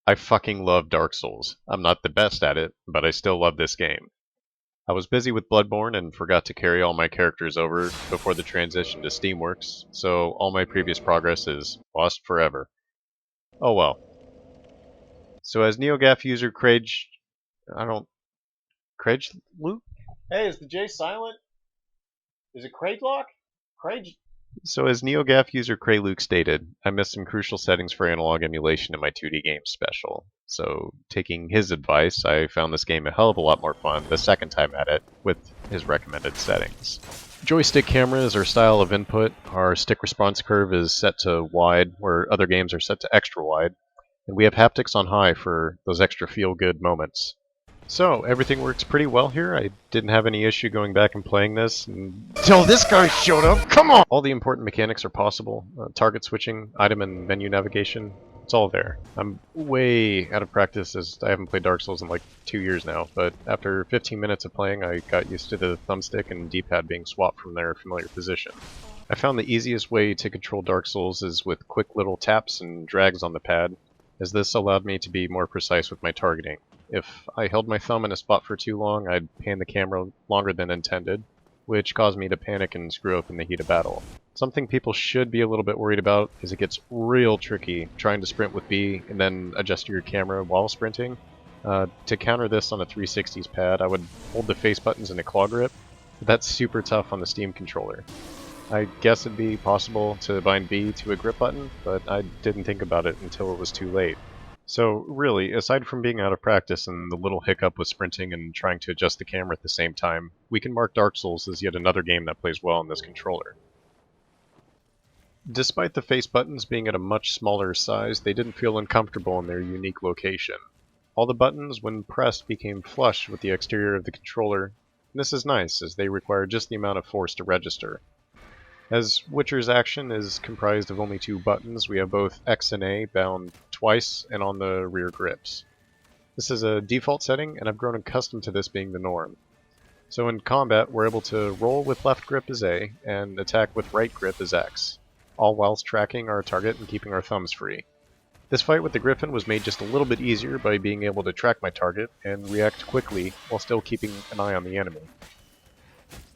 I fucking love Dark Souls. I'm not the best at it, but I still love this game. I was busy with Bloodborne and forgot to carry all my characters over before the transition to Steamworks, so all my previous progress is lost forever. Oh well. So as NeoGAF user Crage, I don't, Crage Luke? Hey, is the J silent? Is it Craiglock? Crage? So as NeoGAF user Crayluke stated, I missed some crucial settings for analog emulation in my 2D game special. So taking his advice, I found this game a hell of a lot more fun the second time at it with his recommended settings. Joystick camera is our style of input, our stick response curve is set to wide, where other games are set to extra wide, and we have haptics on high for those extra feel-good moments. So, everything works pretty well here. I didn't have any issue going back and playing this until this guy showed up. Come on! All the important mechanics are possible. Target switching, item and menu navigation, it's all there. I'm way out of practice as I haven't played Dark Souls in like 2 years now, but after 15 minutes of playing I got used to the thumbstick and D-pad being swapped from their familiar position. I found the easiest way to control Dark Souls is with quick little taps and drags on the pad, as this allowed me to be more precise with my targeting. If I held my thumb in a spot for too long, I'd pan the camera longer than intended, which caused me to panic and screw up in the heat of battle. Something people should be a little bit worried about is it gets real tricky trying to sprint with B and then adjust your camera while sprinting. To counter this on a 360's pad, I would hold the face buttons in a claw grip, but that's super tough on the Steam controller. I guess it'd be possible to bind B to a grip button, but I didn't think about it until it was too late. So really, aside from being out of practice and the little hiccup with sprinting and trying to adjust the camera at the same time, we can mark Dark Souls as yet another game that plays well on this controller. Despite the face buttons being at a much smaller size, they didn't feel uncomfortable in their unique location. All the buttons, when pressed, became flush with the exterior of the controller, and this is nice, as they require just the amount of force to register. As Witcher's action is comprised of only 2 buttons, we have both X and A bound twice and on the rear grips. This is a default setting, and I've grown accustomed to this being the norm. So in combat, we're able to roll with left grip as A, and attack with right grip as X, all whilst tracking our target and keeping our thumbs free. This fight with the Griffin was made just a little bit easier by being able to track my target and react quickly while still keeping an eye on the enemy.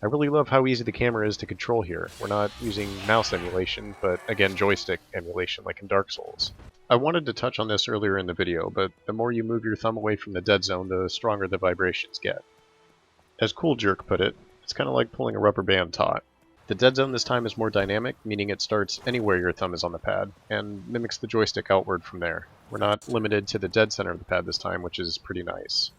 I really love how easy the camera is to control here. We're not using mouse emulation, but again joystick emulation like in Dark Souls. I wanted to touch on this earlier in the video, but the more you move your thumb away from the dead zone, the stronger the vibrations get. As Cooljerk put it, it's kind of like pulling a rubber band taut. The dead zone this time is more dynamic, meaning it starts anywhere your thumb is on the pad, and mimics the joystick outward from there. We're not limited to the dead center of the pad this time, which is pretty nice.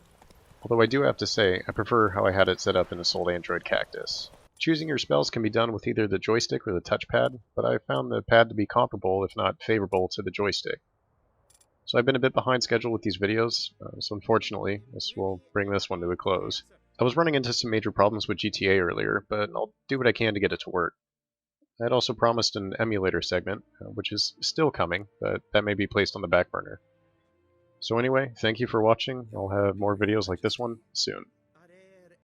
Although I do have to say, I prefer how I had it set up in the Soul Android Cactus. Choosing your spells can be done with either the joystick or the touchpad, but I found the pad to be comparable, if not favorable, to the joystick. So I've been a bit behind schedule with these videos, so unfortunately, this will bring this one to a close. I was running into some major problems with GTA earlier, but I'll do what I can to get it to work. I had also promised an emulator segment, which is still coming, but that may be placed on the back burner. So anyway, thank you for watching. I'll have more videos like this one soon.